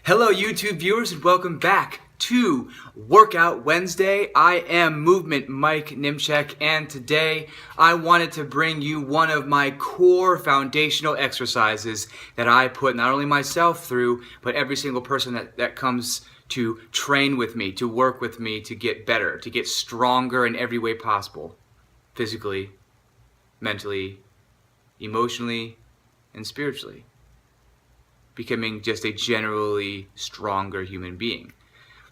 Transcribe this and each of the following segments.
Hello YouTube viewers and welcome back to Workout Wednesday. I am Movement Mike Nimchek, and today I wanted to bring you one of my core foundational exercises that I put not only myself through, but every single person that comes to train with me, to work with me, to get better, to get stronger in every way possible. Physically, mentally, emotionally, and spiritually. Becoming just a generally stronger human being.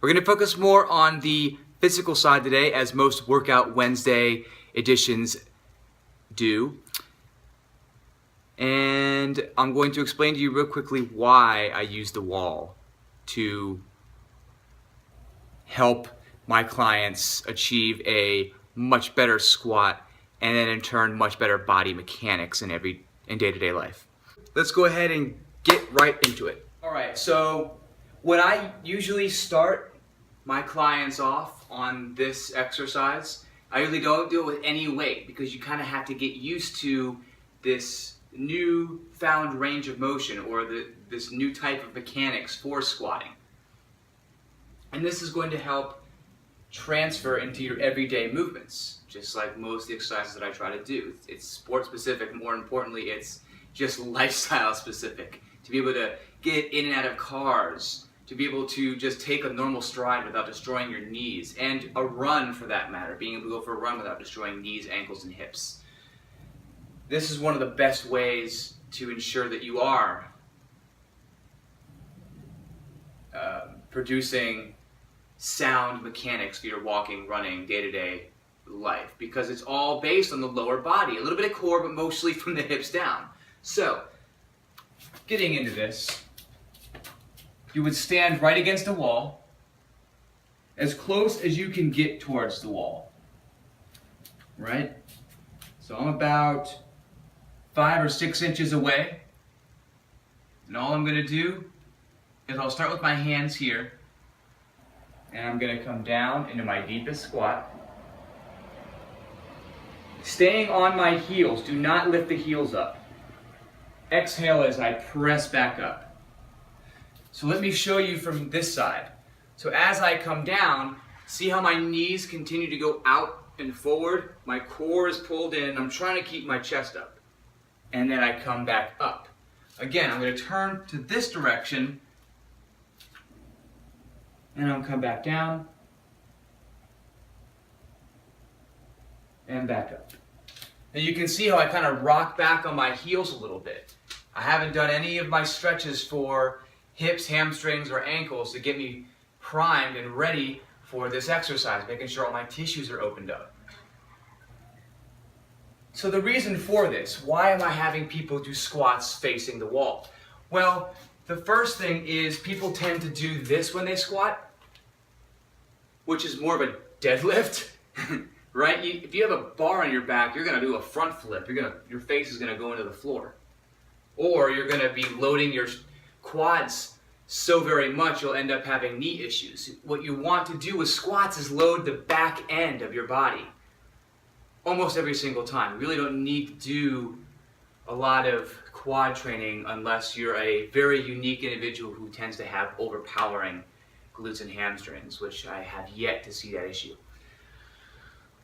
We're going to focus more on the physical side today, as most Workout Wednesday editions do. And I'm going to explain to you real quickly why I use the wall to help my clients achieve a much better squat and then in turn much better body mechanics in day-to-day life. Let's go ahead and get right into it. All right, so when I usually start my clients off on this exercise, I usually don't do it with any weight because you kind of have to get used to this new found range of motion or this new type of mechanics for squatting. And this is going to help transfer into your everyday movements, just like most of the exercises that I try to do. It's sport specific, more importantly, it's just lifestyle specific. To be able to get in and out of cars, to be able to just take a normal stride without destroying your knees, and a run for that matter, being able to go for a run without destroying knees, ankles, and hips. This is one of the best ways to ensure that you are producing sound mechanics for your walking, running, day-to-day life, because it's all based on the lower body, a little bit of core, but mostly from the hips down. So, getting into this, you would stand right against the wall, as close as you can get towards the wall, right? So I'm about 5 or 6 inches away, and all I'm going to do is I'll start with my hands here, and I'm going to come down into my deepest squat, staying on my heels. Do not lift the heels up. Exhale as I press back up. So let me show you from this side. So as I come down, see how my knees continue to go out and forward? My core is pulled in, I'm trying to keep my chest up. And then I come back up. Again, I'm going to turn to this direction, and I'll come back down, and back up. And you can see how I kind of rock back on my heels a little bit. I haven't done any of my stretches for hips, hamstrings, or ankles to get me primed and ready for this exercise, making sure all my tissues are opened up. So the reason for this, why am I having people do squats facing the wall? Well, the first thing is people tend to do this when they squat, which is more of a deadlift, right? If you have a bar on your back, you're going to do a front flip. Your face is going to go into the floor. Or you're going to be loading your quads so very much you'll end up having knee issues. What you want to do with squats is load the back end of your body almost every single time. You really don't need to do a lot of quad training unless you're a very unique individual who tends to have overpowering glutes and hamstrings, which I have yet to see that issue.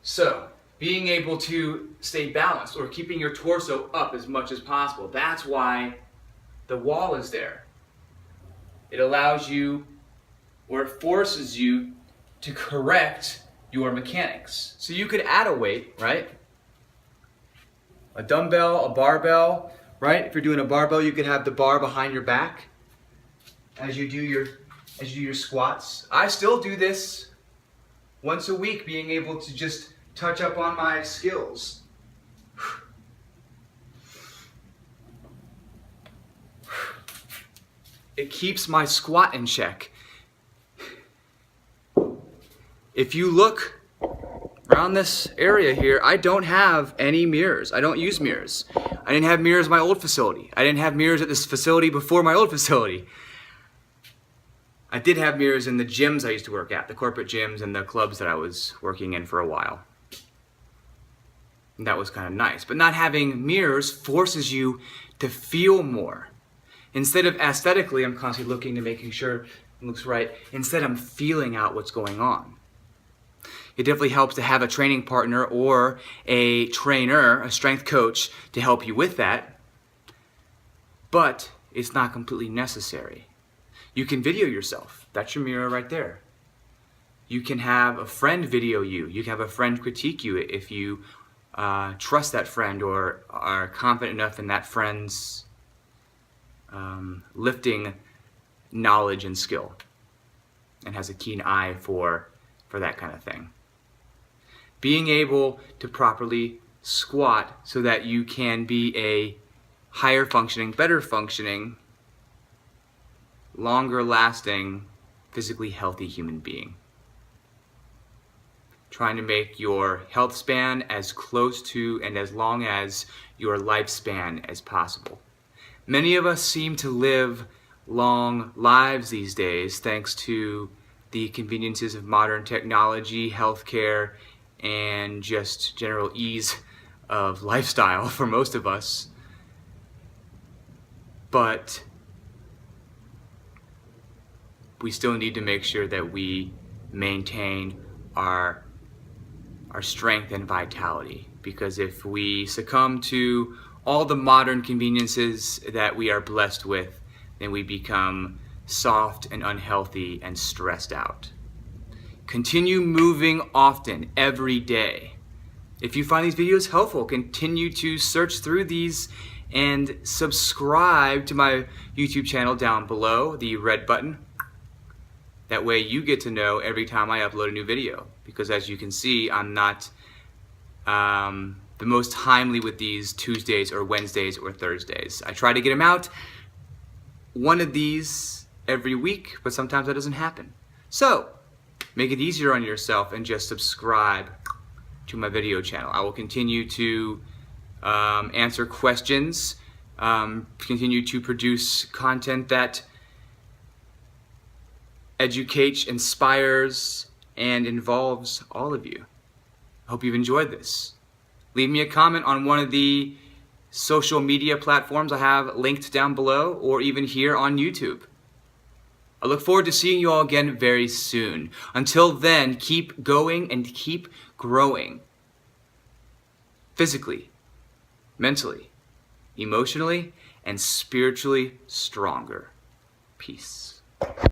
So, being able to stay balanced or keeping your torso up as much as possible. That's why the wall is there. It allows you, or it forces you to correct your mechanics. So you could add a weight, right? A dumbbell, a barbell, right? If you're doing a barbell, you could have the bar behind your back as you do your squats. I still do this once a week, being able to just touch up on my skills. It keeps my squat in check. If you look around this area here, I don't have any mirrors. I don't use mirrors. I didn't have mirrors in my old facility. I didn't have mirrors at this facility before my old facility. I did have mirrors in the gyms I used to work at, the corporate gyms and the clubs that I was working in for a while. And that was kind of nice. But not having mirrors forces you to feel more. Instead of aesthetically, I'm constantly looking to making sure it looks right. Instead, I'm feeling out what's going on. It definitely helps to have a training partner or a trainer, a strength coach, to help you with that. But it's not completely necessary. You can video yourself. That's your mirror right there. You can have a friend video you. You can have a friend critique you if you trust that friend or are confident enough in that friend's lifting knowledge and skill and has a keen eye for that kind of thing. Being able to properly squat so that you can be a higher functioning, better functioning, longer lasting, physically healthy human being. Trying to make your health span as close to and as long as your lifespan as possible. Many of us seem to live long lives these days thanks to the conveniences of modern technology, healthcare, and just general ease of lifestyle for most of us. But we still need to make sure that we maintain our strength and vitality, because if we succumb to all the modern conveniences that we are blessed with, then we become soft and unhealthy and stressed out. Continue moving often, every day. If you find these videos helpful, continue to search through these and subscribe to my YouTube channel down below, the red button. That way you get to know every time I upload a new video, because as you can see, I'm not the most timely with these Tuesdays or Wednesdays or Thursdays. I try to get them out one of these every week, but sometimes that doesn't happen. So make it easier on yourself and just subscribe to my video channel. I will continue to answer questions, continue to produce content that educates, inspires, and involves all of you. I hope you've enjoyed this. Leave me a comment on one of the social media platforms I have linked down below, or even here on YouTube. I look forward to seeing you all again very soon. Until then, keep going and keep growing. Physically, mentally, emotionally, and spiritually stronger. Peace.